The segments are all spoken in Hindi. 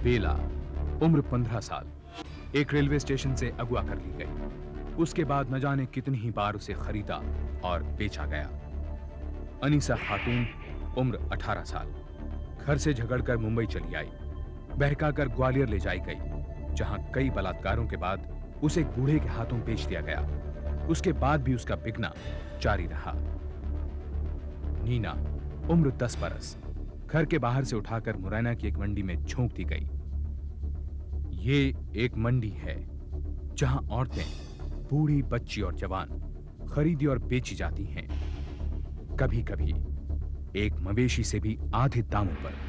बेला, उम्र 15 साल, एक रेलवे स्टेशन से अगवा कर ली गई। उसके बाद न जाने कितनी ही बार उसे खरीदा और बेचा गया। अनीसा खातून, उम्र 18 साल, घर से झगड़कर मुंबई चली आई। बहकाकर ग्वालियर ले जाई गई, जहां कई बलात्कारों के बाद उसे एक बूढ़े के हाथों बेच दिया गया। उसके बाद भी उसका बिकना जारी रहा। नीना, उम्र 10 बरस, घर के बाहर से उठाकर मुरैना की एक मंडी में झोंक दी गई। ये एक मंडी है जहां औरतें, बूढ़ी, बच्ची और जवान खरीदी और बेची जाती हैं, कभी कभी एक मवेशी से भी आधे दामों पर।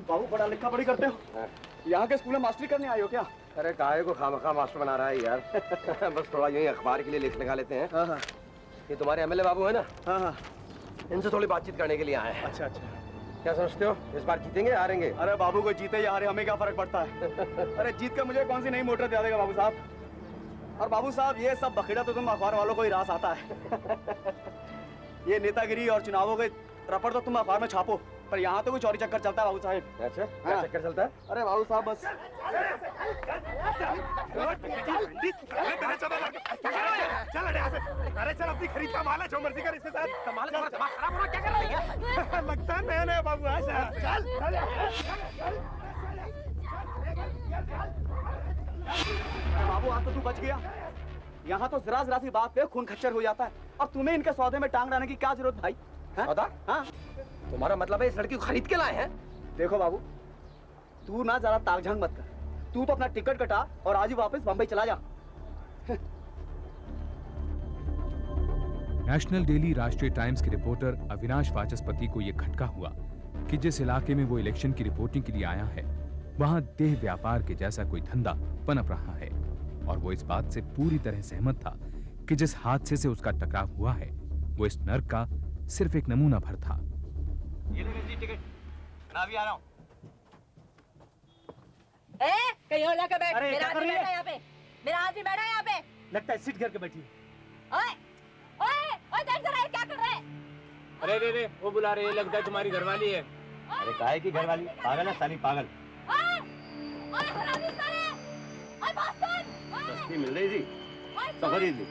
बाबू बड़ा लिखा पढ़ी करते हो? यहाँ के स्कूल में मास्टरी करने आए हो क्या? अरे काहे को खामखा मास्टर बना रहा है यार। बस थोड़ा यही अखबार के लिए लिख लगा लेते हैं। हाँ। ये तुम्हारे एमएलए बाबू है ना? हाँ। इनसे थोड़ी बातचीत करने के लिए आए हैं। अच्छा। क्या समझते हो, इस बार जीतेंगे हारेंगे? अरे बाबू को जीते या हारे हमें क्या फर्क पड़ता है। अरे जीत कर मुझे कौन सी नई मोटर दिला देगा बाबू साहब। और बाबू साहब ये सब बखेड़ा तो तुम अखबार वालों को ही रास आता है। ये नेतागिरी और चुनावों के रपड़ तो तुम अखबार में छापो, पर यहाँ तो कोई चोरी चक्कर चलता है बाबू साहब। अच्छा, क्या चक्कर चलता है? अरे बाबू साहब बस चल अपनी खरीद का माल है, जो मर्जी कर इसके साथ। माल खराब होना क्या कर रही है? लगता है नया नया बाबू। चल बाबू आज तो तू बच गया। यहाँ तो जरा सी बात पे खून खच्चर हो जाता है, और तुम्हें इनके सौदे में टांग डालने की क्या जरूरत भाई? सौदा? हाँ। तुम्हारा मतलब है इस लड़की को खरीद के लाए हैं? देखो बाबू, तू ना ज्यादा ताकझंग मत कर। तू तो अपना टिकट कटा और आज ही वापस बंबई चला जा। नेशनल डेली राष्ट्रीय टाइम्स के रिपोर्टर अविनाश वाचस्पति को यह खटका हुआ कि जिस इलाके में वो इलेक्शन की रिपोर्टिंग के लिए आया है, वहां देह व्यापार के जैसा कोई धंधा पनप रहा है, और वो इस बात से पूरी तरह सहमत था कि जिस हादसे से उसका टकराव हुआ है वो इस नर्क का सिर्फ एक नमूना भर था। ये ले मेरी टिकट, मैं अभी आ रहा हूँ। कहीं और जाकर बैठ। अरे, मेरा क्या कर आदमी रही है? बैठा यहाँ पे। मेरा आदमी बैठा यहाँ पे। लगता है सीट घर के बैठी। ओए, ओए, ओए, देख जरा ये क्या कर रहे हैं? अरे वो बुला रहे हैं, लगता है तुम्हारी घरवाली है। अरे काहे की घरवाली? पागल है साली, पागल। ओए, ओए, हरामी साले। ओए, बात सुन। ओए, सस्ती मिल रही थी ओए, तो खरीद ली,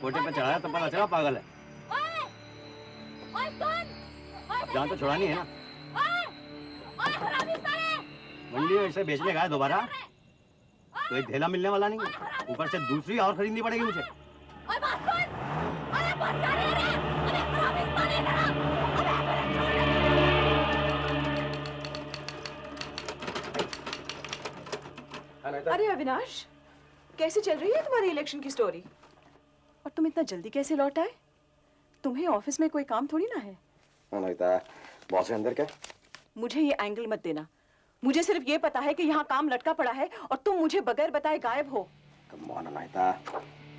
कोटे पे चढ़ाया तो पता चला पागल है। ओए, ओए, सुन। ओए, अब जान तो छुड़ानी है ना। ओए, ओए, हरामी साले। मंडी में इसे बेचने का है दोबारा तो एक ढेला मिलने वाला नहीं है, ऊपर से दूसरी और खरीदनी पड़ेगी मुझे। ओए, बात सुन। अरे बस कर रे। अरे हरामी साले जरा। अरे अविनाश, कैसे चल रही है तुम्हारी इलेक्शन की स्टोरी? और तुम इतना जल्दी कैसे लौट आए? तुम्हें ऑफिस में कोई काम थोड़ी ना है। बॉस है अंदर क्या? मुझे ये एंगल मत देना। मुझे सिर्फ ये पता है कि यहाँ काम लटका पड़ा है और तुम मुझे बगैर बताए गायब हो। Come on, Anaita.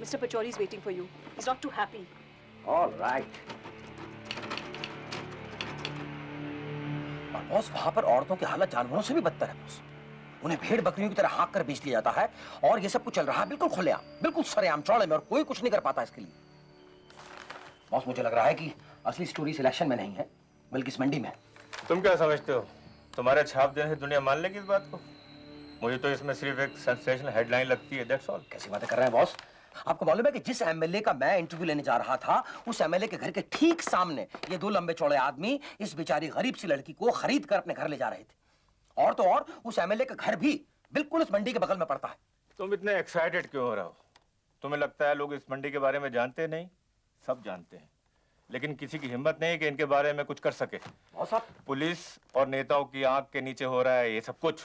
Mr. Pachori is waiting for you. He's not too happy. All right. और बॉस, वहां पर औरतों की हालत जानवरों से भी बदतर है बॉस। उन्हें भेड़ बकरियों की तरह हाँक कर बेच दिया जाता है, और ये सब कुछ चल रहा है बिल्कुल खुलेआम, बिल्कुल सरेआम चौड़े में, और कोई कुछ नहीं कर पाता इसके लिए। बॉस, मुझे लग रहा है कि असली स्टोरी सिलेक्शन में नहीं है, बल्कि इस मंडी में है। तुम क्या समझते हो, तुम्हारे छाप देने से दुनिया मान लेगी इस बात को? मुझे तो इसमें सिर्फ एक सेंसेशनल हेडलाइन लगती है, दैट्स ऑल। कैसी बातें कर रहे हैं बॉस? आपको मालूम है कि जिस एमएलए का मैं इंटरव्यू लेने जा रहा था, उस एमएलए के घर के ठीक सामने ये दो लंबे चौड़े आदमी इस बेचारी गरीब सी लड़की को खरीद कर अपने घर ले जा रहे थे। और तो और उस एमएलए का घर भी बिल्कुल इस मंडी के बगल में पड़ता है। तुम इतने एक्साइटेड क्यों हो रहे हो? तुम्हें लगता है लोग इस मंडी के बारे में जानते नहीं? सब जानते हैं, लेकिन किसी की हिम्मत नहीं कि इनके बारे में कुछ कर सके। पुलिस और नेताओं की आंख के नीचे हो रहा है ये सब कुछ।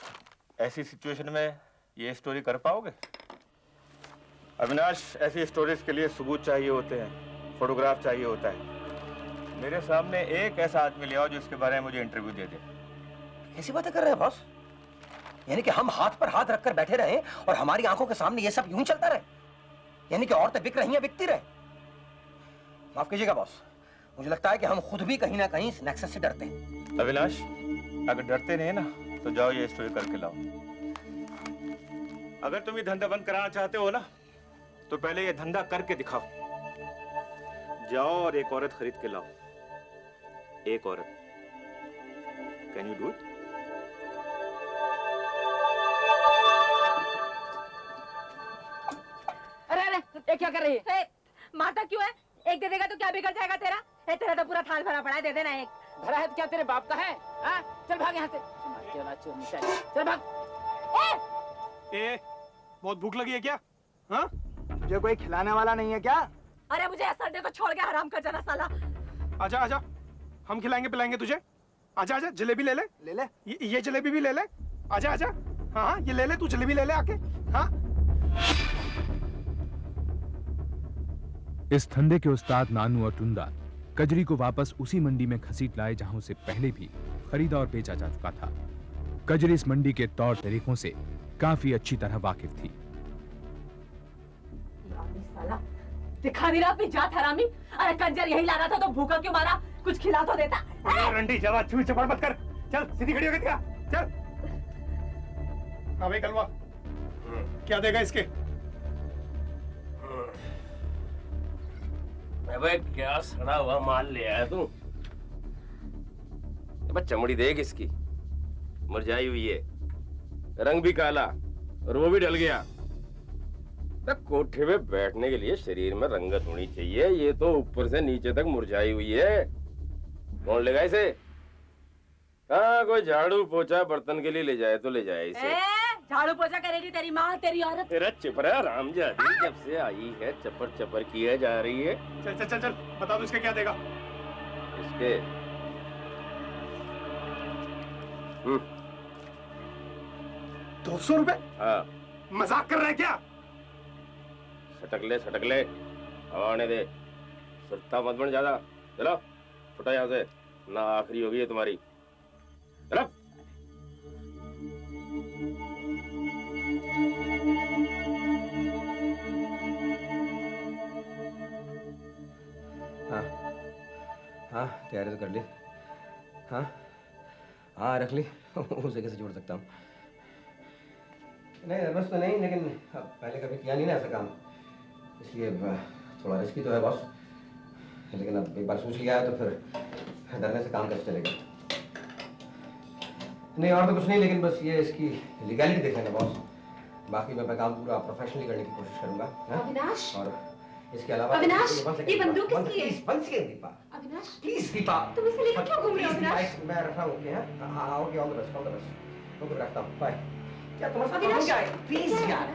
ऐसी सिचुएशन में ये स्टोरी कर पाओगे? अविनाश, ऐसी स्टोरीज के लिए सबूत चाहिए होते हैं, फोटोग्राफ चाहिए होता है। मेरे सामने एक ऐसा आदमी ले आओ जो इसके बारे में मुझे इंटरव्यू दे दे। कैसी बातें कर रहे हैं बॉस? यानी कि हम हाथ पर हाथ रखकर बैठे रहे और हमारी आंखों के सामने ये सब यूं ही चलता रहे? यानी कि औरतें बिक रही हैं, बिकती रहे? माफ कीजिएगा बॉस, मुझे लगता है कि हम खुद भी कहीं ना कहीं इस नेक्सस से डरते हैं। अविनाश, अगर डरते नहीं ना तो जाओ ये स्टोरी करके लाओ। अगर तुम ये धंधा बंद कराना चाहते हो ना तो पहले ये धंधा करके दिखाओ। जाओ और एक औरत खरीद के लाओ। एक औरत। Can you do it? अरे अरे ये क्या कर रही है? मारता क्यों है? एक दे देगा तो क्या बिगड़ जाएगा तेरा? तेरा तो पूरा थाल भरा पड़ा है, दे देना एक। भरा है तो क्या तेरे बाप का है? हाँ? चल भाग यहाँ से। चल भाग। बहुत भूख लगी है क्या? हाँ? तुझे कोई खिलाने वाला नहीं है क्या? अरे मुझे संडे को छोड़ के हराम कर जाना साला। आजा आजा, हम खिलाएंगे पिलाएंगे तुझे। आजा आजा, जलेबी ले ले। ले ले। ये जलेबी भी ले ले। आजा आजा। हाँ हाँ, ये ले ले, तू जलेबी ले ले आके। हाँ। इस धंधे के उस्ताद नानू और टुंडा कजरी को वापस उसी मंडी में घसीट लाए जहां उसे पहले भी खरीदा और बेचा जा चुका था। कजरी इस मंडी के तौर तरीकों से काफी अच्छी तरह वाकिफ थी। साला दिखा नहीं रहा अपनी जात हरामी। अरे कंजर यही लाना था तो भूखा क्यों मारा? कुछ खिला तो देता। रंडी जवा छुई चपड़ मत कर। चल सीधी खड़ी होके दिखा। चल। हाँ भाई कलवा, क्या देगा इसके? अबे क्या सड़ा हुआ माल ले आया तू? अबे चमड़ी देख इसकी, मुरझाई हुई है, रंग भी काला और वो भी ढल गया। कोठे पे बैठने के लिए शरीर में रंगत होनी चाहिए, ये तो ऊपर से नीचे तक मुरझाई हुई है। कौन लेगा इसे? हाँ, कोई झाड़ू पोछा बर्तन के लिए ले जाए तो ले जाए इसे। झाड़ू पोछा करेगी तेरी माँ, तेरी औरत। तेरा चिपरा रामजादी जब से आई है चपर चपर किए जा रही है। चल चल चल चल, बता दो इसके क्या देगा? इसके 200 रुपए? हाँ, मजाक कर रहे हैं क्या? सटक ले, हवा आने दे, सुरता मत बन ज्यादा। चलो फुटा यहाँ से, ना आखिरी होगी है तुम्हारी। चलो। हाँ हाँ, तैयारी तो कर ली। हाँ हाँ, रख ली। उसे कैसे जोड़ सकता हूँ? नहीं, नर्वस तो नहीं, लेकिन पहले कभी किया नहीं ना ऐसा काम, इसलिए थोड़ा रिस्की तो है बॉस। लेकिन अब एक बार सोच लिया है तो फिर डरने से काम कैसे चलेगा? नहीं और तो कुछ नहीं, लेकिन बस ये इसकी लीगैलिटी देख लेना बॉस। बाकी मैं काम पूरा प्रोफेशनली करने की कोशिश करूंगा। अविनाश, और इसके अलावा अविनाश, ये बंदूक किसकी है? One second Deepa, Avinash please Deepa. तुम इसे लेकर क्यों घूम रहे हो अविनाश? मैं रख रहा हूँ। ओके? हाँ okay, all the best, all the best. Okay, रखता हूँ, बाय। क्या तुम्हारे साथ अविनाश, क्या है? प्लीज यार।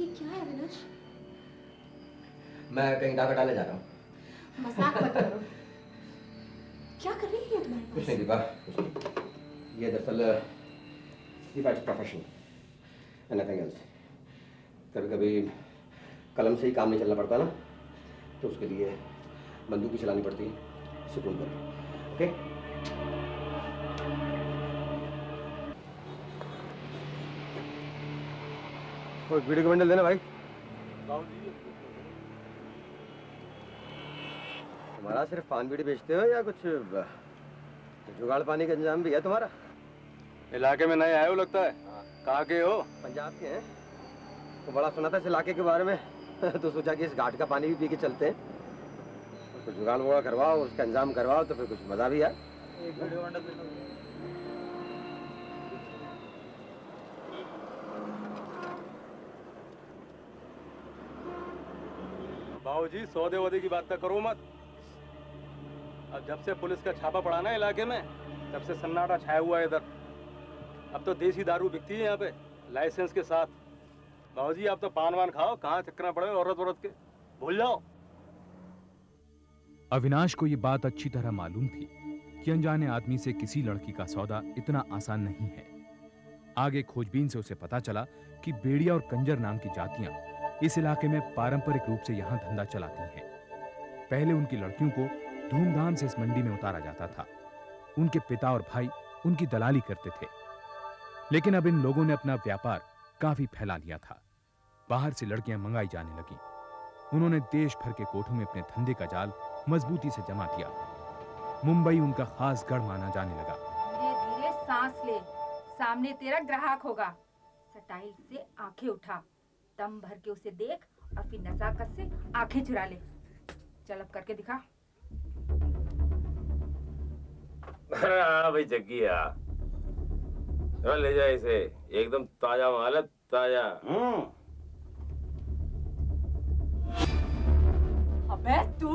ये क्या है अविनाश? मैं कहीं डाका डालने जा रहा हूँ। मजाक मत करो। क्या कर रही है तुम्हारे कुछ नहीं दीपा, कुछ नहीं। ये दरअसल Deepa it's profession and nothing else. कभी कभी कलम से ही काम नहीं चलना पड़ता ना, तो उसके लिए बंदूक भी चलानी पड़ती है, सुकून कर। ओके? कोई वीडियो का बंडल देना भाई। तुम्हारा सिर्फ पान बीड़ी बेचते हो या कुछ जुगाड़ पानी का इंतजाम भी है तुम्हारा? इलाके में नए आए हो लगता है। कहाँ के हो? पंजाब के हैं। तो बड़ा सुना था इस इलाके के बारे में तो सोचा कि इस घाट का पानी भी पी के चलते हैं। कुछ जुगाड़ वुगाड़ करवाओ, उसका इंतजाम करवाओ तो फिर कुछ मजा भी आए। एक वीडियो बंडल दे दो। बाबूजी, सौदे वौदे की बात तो करो मत। अब जब से पुलिस का छापा पड़ा ना इलाके में, तब से सन्नाटा छाया हुआ है इधर। अब तो देसी दारू बिकती है यहाँ पे लाइसेंस के साथ। बाबूजी, आप तो पान वान खाओ, कहाँ चक्कना पड़े औरत औरत के, भूल जाओ। अविनाश को ये बात अच्छी तरह मालूम थी कि अनजाने आदमी से किसी लड़की का सौदा इतना आसान नहीं है। आगे खोजबीन से उसे पता चला कि बेड़िया और कंजर नाम की जातियां इस इलाके में पारंपरिक रूप से यहाँ धंधा चलाती हैं। पहले उनकी लड़कियों को धूमधाम से इस मंडी में उतारा जाता था, उनके पिता और भाई उनकी दलाली करते थे। लेकिन अब इन लोगों ने अपना व्यापार काफी फैला लिया था। बाहर से लड़कियां मंगाई जाने लगी। उन्होंने देश भर के कोठों में अपने धंधे का जाल मजबूती से जमा दिया। मुंबई उनका खास गढ़ माना जाने लगा। धीरे धीरे सांस ले, सामने तेरा ग्राहक होगा। स्टाइल से आंखें उठा, दम भर के उसे देख और फिर नजाकत से आंखें चुरा ले। चल अब करके दिखा। हाँ भाई जग्गिया, ले जा इसे, एकदम ताजा माल है, ताजा। अबे तू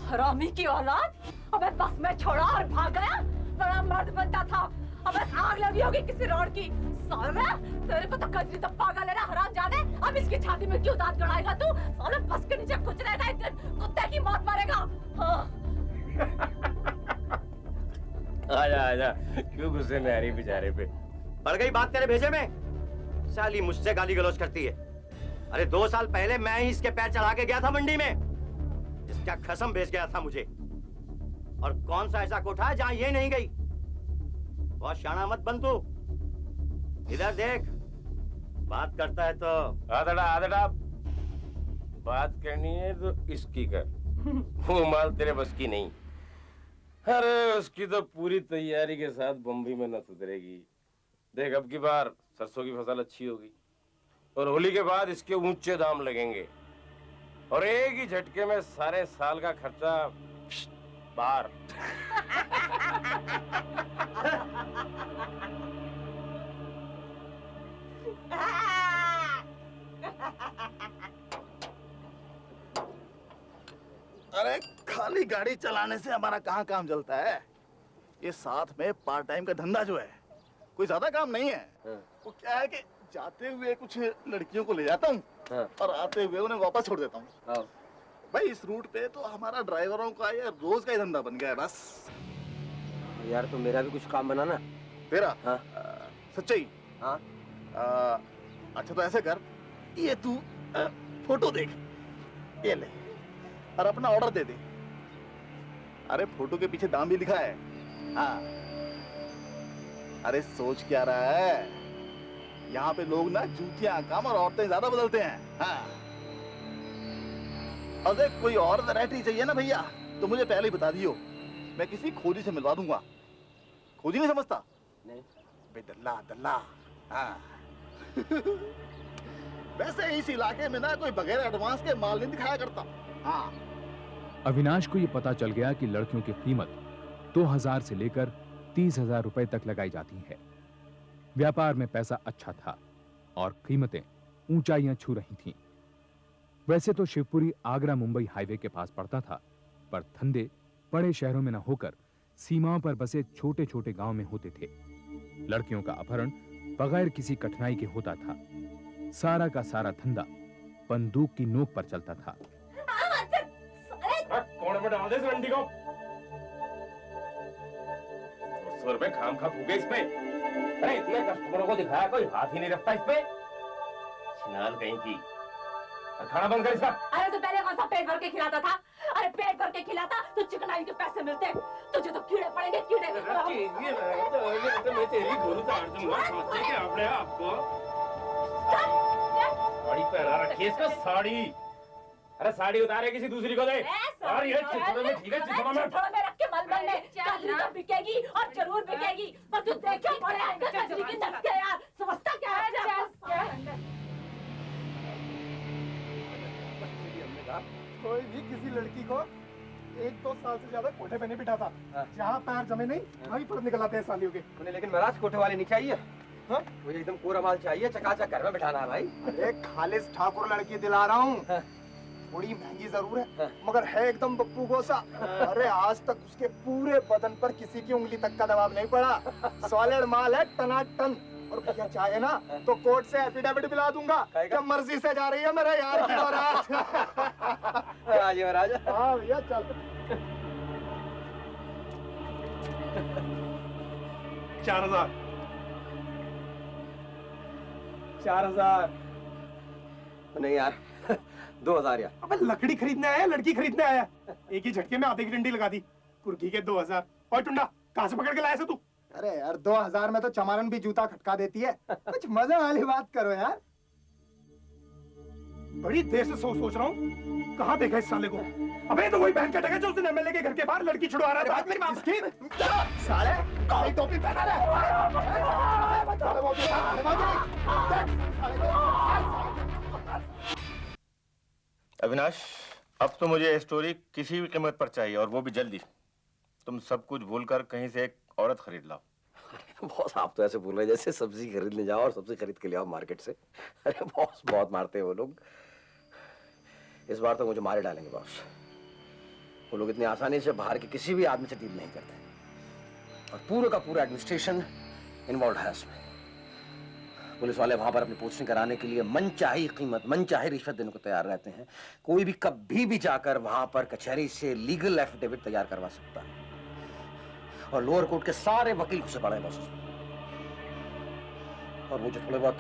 हरामी की औलाद, अबे बस में छोड़ा और भाग गया। बड़ा मर्द बनता था, अबे आग लगी होगी किसी रोड की। साले तेरे को तो कजरी तो पागल है ना हरामजादे। अब इसकी छाती में क्यों दांत गड़ाएगा तू? साले बस के नीचे कुचलेगा, एक दिन कुत्ते की मौत मरेगा। हाँ। आजा आजा, क्यों गुस्से में आ रही बेचारे पे? बढ़ गई बात तेरे भेजे में। साली मुझसे गाली गलौज करती है। अरे 2 साल पहले मैं ही इसके पैर चढ़ा के गया था मंडी में। इसका खसम बेच गया था मुझे। और कौन सा ऐसा कोठा है जहां ये नहीं गई? बहुत शाना मत बन तू। इधर देख, बात करता है तो आदड़ा आदड़ा, बात करनी है तो इसकी कर। वो माल तेरे बस की नहीं। अरे उसकी तो पूरी तैयारी के साथ बम्बई में न उतरेगी। देख अब की बार सरसों की फसल अच्छी होगी और होली के बाद इसके ऊंचे दाम लगेंगे और एक ही झटके में सारे साल का खर्चा बाहर। अरे खाली गाड़ी चलाने से हमारा कहाँ काम चलता है। ये साथ में पार्ट टाइम का धंधा जो है कोई ज्यादा काम नहीं है। वो क्या है कि जाते हुए कुछ लड़कियों को ले जाता हूँ और आते हुए उन्हें वापस छोड़ देता हूँ। भाई इस रूट पे तो हमारा ड्राइवरों का ये रोज का ही धंधा बन गया है बस। यार तो मेरा भी कुछ काम बनाना। तेरा? हाँ। सच्चाई? हाँ। अच्छा तो ऐसे कर, ये तू फोटो देख, ये ले और अपना ऑर्डर दे दे। अरे फोटो के पीछे दाम भी लिखा है। हाँ। अरे सोच क्या रहा है, यहाँ पे लोग ना जूतियां कम और औरतें ज्यादा बदलते हैं। हाँ। और देख कोई और वैरायटी चाहिए ना भैया तो मुझे पहले ही बता दियो, मैं किसी खोजी से मिलवा दूंगा। खोजी नहीं समझता? नहीं बे दल्ला दल्ला। हाँ। वैसे इस इलाके में ना कोई बगैर एडवांस के माल नहीं दिखाया करता। हाँ। अविनाश को यह पता चल गया कि लड़कियों की कीमत 2000 से लेकर 30,000 रुपए तक लगाई जाती है। व्यापार में पैसा अच्छा था और कीमतें ऊंचाइयां छू रही थीं। वैसे तो शिवपुरी आगरा मुंबई हाईवे के पास पड़ता था, पर धंधे बड़े शहरों में न होकर सीमाओं पर बसे छोटे छोटे गांव में होते थे। लड़कियों का अपहरण बगैर किसी कठिनाई के होता था। सारा का सारा धंधा बंदूक की नोक पर चलता था। कौन में डाल दे इस रंडी को? 200 रुपए खाम खा फूके इस पे। अरे इतने कस्टमरों को दिखाया, कोई हाथ ही नहीं रखता इस पे। छिनाल कहीं की। खाना बंद कर इसका। अरे तो पहले कौन सा पेट भर के खिलाता था? अरे पेट भर के खिलाता तो चिकनाई के पैसे मिलते। तुझे तो कीड़े पड़ेंगे, कीड़े। मैं तेरी गोली काट दूंगा, समझते क्या आपने आपको? साड़ी पहना रखी है इसका, साड़ी। अरे साड़ी उतारे किसी दूसरी को दे। और ये चिथड़े में ठीक है, चिथड़ा में रख के मलमल में कजली तो बिकेगी और जरूर बिकेगी, पर तू देखिए बड़े आएंगे कजली की नस के यार। समझता क्या है? कोई भी किसी लड़की को 1-2 साल से ज्यादा कोठे पे नहीं बिठाता। जहाँ पैर जमे नहीं वहीं पर निकल आते हैं सालियों के। उन्हें लेकिन महाराज कोठे वाले नहीं चाहिए। हाँ? मुझे एकदम कोरा माल चाहिए, चकाचक घर में बिठाना है भाई। अरे खालिस ठाकुर लड़की दिला रहा हूँ। थोड़ी महंगी जरूर है मगर है एकदम बप्पू गोसा। अरे आज तक उसके पूरे बदन पर किसी की उंगली तक का दबाव नहीं पड़ा। सॉलिड माल है टनाटन। और भैया चाहे ना तो कोर्ट से एफिडेविट दिला दूंगा जब मर्जी से जा रही है मेरे यार की औरत। महाराज। हाँ भैया चल। 4,000 नहीं यार 2,000 यार। अबे लकड़ी खरीदने आया लड़की खरीदने आया? एक ही झटके में आधे की डंडी लगा दी। कुर्की के 2,000 और टुंडा कहाँ से पकड़ के लाया तू? अरे यार 2000 में तो चमारन भी जूता खटका देती है। कुछ मजा वाली बात करो यार। बड़ी देर से सोच रहा हूँ कहाँ देखा इस साले को। अबे तो वही बहन का टका जो उसने एमएलए के घर के बाहर लड़की छुड़वा रहा था। मेरी बात साले काली टोपी पहना है। अविनाश, अब तो मुझे ये स्टोरी किसी भी कीमत पर चाहिए और वो भी जल्दी। तुम सब कुछ भूलकर कहीं से एक औरत खरीद लाओ। बॉस आप तो ऐसे बोल रहे हैं जैसे सब्जी खरीदने जाओ और सब्जी खरीद के ले आओ मार्केट से। अरे बॉस बहुत मारते हैं वो लोग। इस बार तो मुझे मारे डालेंगे बॉस। वो लोग इतनी आसानी से बाहर के किसी भी आदमी से डील नहीं करते और पूरे का पूरा एडमिनिस्ट्रेशन इन्वॉल्व है इसमें। पुलिस वाले वहां पर अपनी पोस्टिंग कराने के लिए मनचाही कीमत, मनचाही रिश्वत देने को तैयार रहते हैं। कोई भी कभी भी जाकर वहां पर कचहरी से लीगल एफिडेविट तैयार करवा सकता है और लोअर कोर्ट के सारे वकील घुसे पड़े हैं बॉस उसमें। और वो जो थोड़े बहुत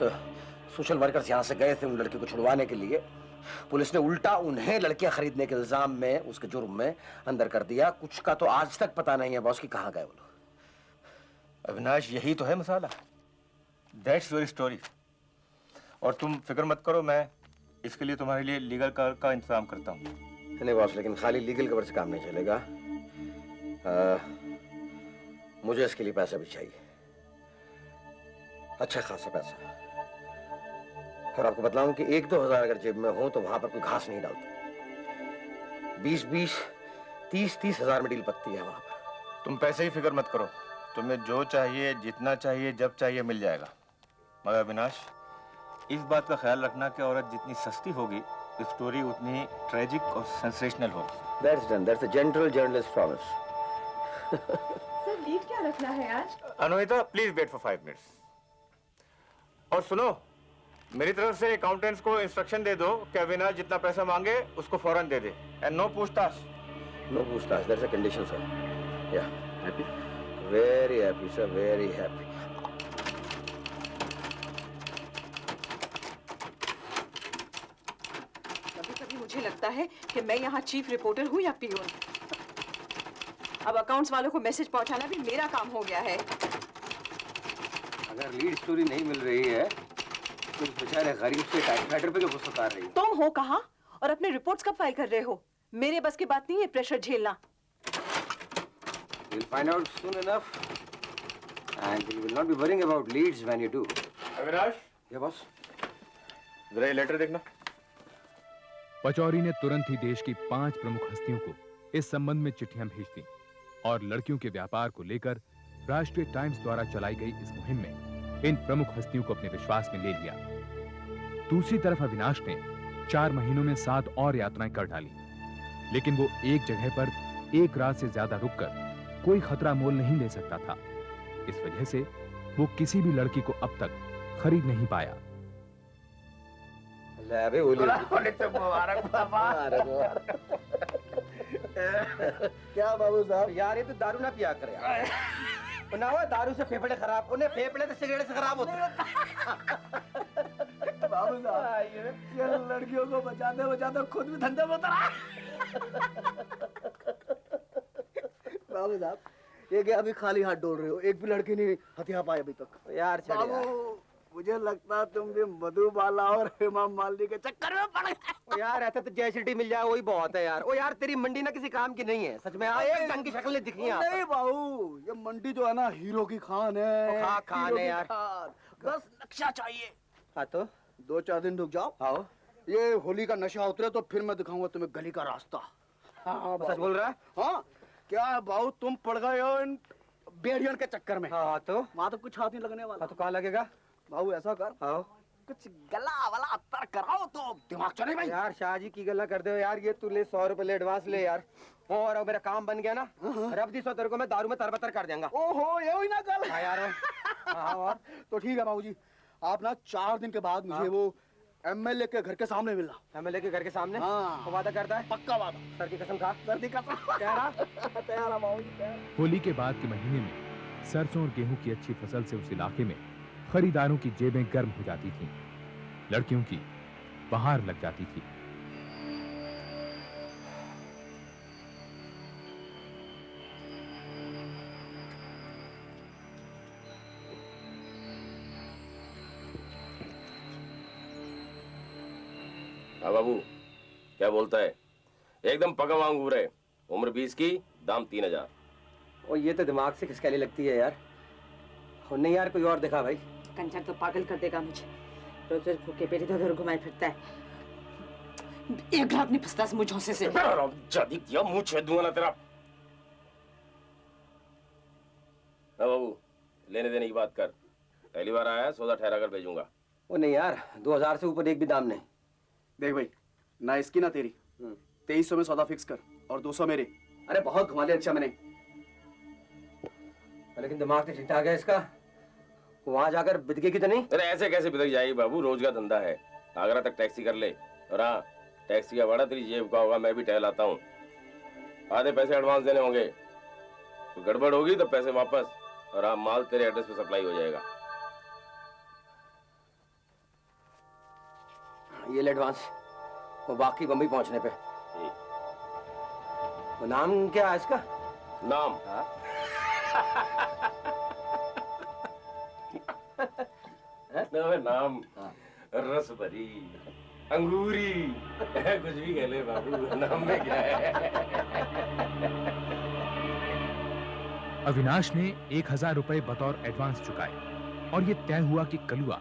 सोशल वर्कर्स यहां से गए थे उन लड़की को छुड़वाने के लिए, पुलिस ने उल्टा उन्हें लड़कियां खरीदने के इल्जाम में उसके जुर्म में अंदर कर दिया। कुछ का तो आज तक पता नहीं है बॉस कि कहां गए वो लोग। अविनाश, यही तो है मसाला। That's your story. और तुम फिक्र मत करो, मैं इसके लिए तुम्हारे लिए लीगल का इंतजाम करता हूँ। नहीं बॉस, लेकिन खाली लीगल कवर से काम नहीं चलेगा। मुझे इसके लिए पैसा भी चाहिए, अच्छा खासा पैसा। और आपको बतलाऊं कि 1-2 हजार अगर जेब में हो तो वहां पर कोई घास नहीं डालता। 20-20, 30-30 हजार में डील पकती है वहां पर। तुम पैसे ही फिक्र मत करो, तुम्हें जो चाहिए, जितना चाहिए, जब चाहिए मिल जाएगा। मगर अविनाश, इस बात का ख्याल रखना कि औरत जितनी सस्ती होगी स्टोरी उतनी ट्रेजिक और सेंसेशनल होगी। That's done. That's a gentle journalist promise. Sir lead क्या रखना है आज? अनुहिता, प्लीज वेट फॉर 5 मिनट्स। और सुनो, मेरी तरफ से अकाउंटेंट्स को इंस्ट्रक्शन दे दो कि अविनाश जितना पैसा मांगे उसको फौरन दे दे। एंड नो पूछताछ। No पूछताछ, that's a condition, sir. Yeah, happy? Very happy, sir. Very happy. कभी-कभी मुझे लगता है कि मैं यहाँ चीफ रिपोर्टर हूँ या पियोन। अब अकाउंट्स वालों को मैसेज पहुँचाना भी मेरा काम हो गया है। अगर लीड स्टोरी नहीं मिल रही है तो बेचारे गरीब से टाइपराइटर पे क्यों गुस्सा कर रही है? तुम हो कहाँ और अपने रिपोर्ट्स कब फाइल कर रहे हो? मेरे बस की बात नहीं है प्रेशर झेलना। You'll find out soon enough, and you will not be worrying about leads when you do. Avinash, ये बॉस, जरा ये लेटर देखना। पचौरी ने तुरंत ही देश की 5 प्रमुख हस्तियों को इस संबंध में चिट्ठियां भेज दी और लड़कियों के व्यापार को लेकर राष्ट्रीय टाइम्स द्वारा चलाई गई इस मुहिम में इन प्रमुख हस्तियों को अपने विश्वास में ले लिया। दूसरी तरफ अविनाश ने 4 महीनों में 7 और यात्राएं कर डाली, लेकिन वो एक जगह पर एक रात से ज्यादा रुककर कोई खतरा मोल नहीं ले सकता था। इस वजह से वो किसी भी लड़की को अब तक खरीद नहीं पाया। मुबारक बाबा। क्या बाबू साहब, यार ये तो दारू ना पिया करे यार। ना हुआ दारू से फेफड़े खराब, उन्हें फेफड़े तो सिगरेट से खराब होते हैं। बाबू साहब, ये लड़कियों को बचाते बचाते खुद भी धंधे में उतरा। बाबू साहब, ये क्या अभी खाली हाथ डोल रहे हो? एक भी लड़की नहीं हथियार पाए अभी तक। यार बाबू, मुझे लगता है तुम भी मधुबाला और हेमा मालिनी के चक्कर में पड़ गए। यार ऐसा तो जयसिटी मिल जाए वही बहुत है यार। ओ यार तेरी मंडी ना किसी काम की नहीं है सच में। एक ढंग की शक्ल नहीं दिखी यहाँ। नहीं बाबू, ये मंडी जो है ना हीरो की खान है। खान है यार। बस नक्शा चाहिए। हाँ तो 2-4 दिन रुक जाओ। आओ, ये होली का नशा उतरे तो फिर मैं दिखाऊंगा तुम्हें गली का रास्ता। हाँ सच बोल रहा है? हाँ, क्या है बाबू, तुम पड़ गए हो इन बेड़ियन के चक्कर में। हाँ तो वहाँ तो कुछ हाथ नहीं लगने वाला। हाँ तो कहाँ लगेगा? बाबू ऐसा कर, आओ कुछ गला वाला अत्तर कराओ तो दिमाग चले भाई। यार शाहजी की गला कर दो यार। ये तू ले 100 रुपए ले एडवांस ले यार। और अब मेरा काम बन गया ना, रब दी 100 तेरे को मैं दारू में तरबतर कर देंगा। ओहो, ये हुई ना कल। हाँ यार। हाँ और तो ठीक है बाबूजी, आप ना 4 दिन के बाद मुझे वो एमएलए के घर के सामने मिलना। एमएलए के घर के सामने? हाँ। तो वादा करता है? पक्का वादा। सर की कसम खा। सर की कसम। कह रहा? तैयार है बाबूजी, तैयार। होली के बाद के महीने में सरसों और गेहूं की अच्छी फसल से उस इलाके में खरीदारों की जेबें गर्म हो जाती थीं, लड़कियों की बहार लग जाती थी। हाँ बाबू, क्या बोलता है? एकदम पका अंगूर है, उम्र 20 की, दाम 3000। और ये तो दिमाग से खिसकाने लगती है यार। और नहीं यार, कोई और दिखा भाई। कंचर तो पागल कर देगा मुझे, रोज रोज भूखे पेट इधर उधर घुमाए फिरता है। 1 लाख नहीं फंसता मुझ झोंसे से। जादी दिया, मुंह छेद दूंगा ना तेरा। हाँ बाबू, लेने देने की बात कर। पहली बार आया है, सौदा ठहरा कर भेजूंगा। वो नहीं यार, 2000 से ऊपर एक भी दाम नहीं। देख भाई, ना इसकी ना तेरी, 2300 में सौदा फिक्स कर और 200 मेरे। अरे बहुत घुमा लिया अच्छा मैंने। लेकिन दिमाग तो ठीक ठाक है इसका, वहां जाकर बिदकेगी तो नहीं? अरे ऐसे कैसे बिदक जाएगी बाबू, रोज का धंधा है। आगरा तक टैक्सी कर ले, और हाँ, टैक्सी का भाड़ा तेरी जेब का होगा, मैं भी टहल आता हूँ। आधे पैसे एडवांस देने होंगे, तो गड़बड़ होगी तो पैसे वापस, और हाँ, माल तेरे एड्रेस पे सप्लाई हो जाएगा। ये ले एडवांस, वो बाकी बम्बई पहुंचने पे। वो नाम क्या है इसका? नाम? नाम रस भरी, अंगूरी, कुछ भी कह ले बाबू, नाम में क्या है? अविनाश ने 1000 रुपए बतौर एडवांस चुकाए और ये तय हुआ कि कलुआ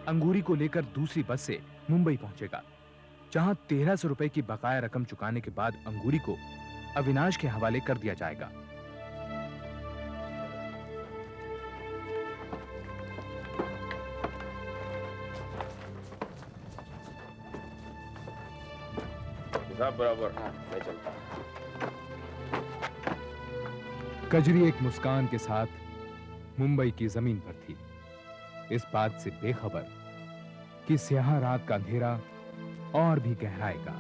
अंगूरी को लेकर दूसरी बस से मुंबई पहुंचेगा, जहां 1300 रुपए की बकाया रकम चुकाने के बाद अंगूरी को अविनाश के हवाले कर दिया जाएगा। हिसाब बराबर, मैं चलता। कजरी एक मुस्कान के साथ मुंबई की जमीन पर थी, इस बात से बेखबर कि स्याह रात का अंधेरा और भी गहराएगा।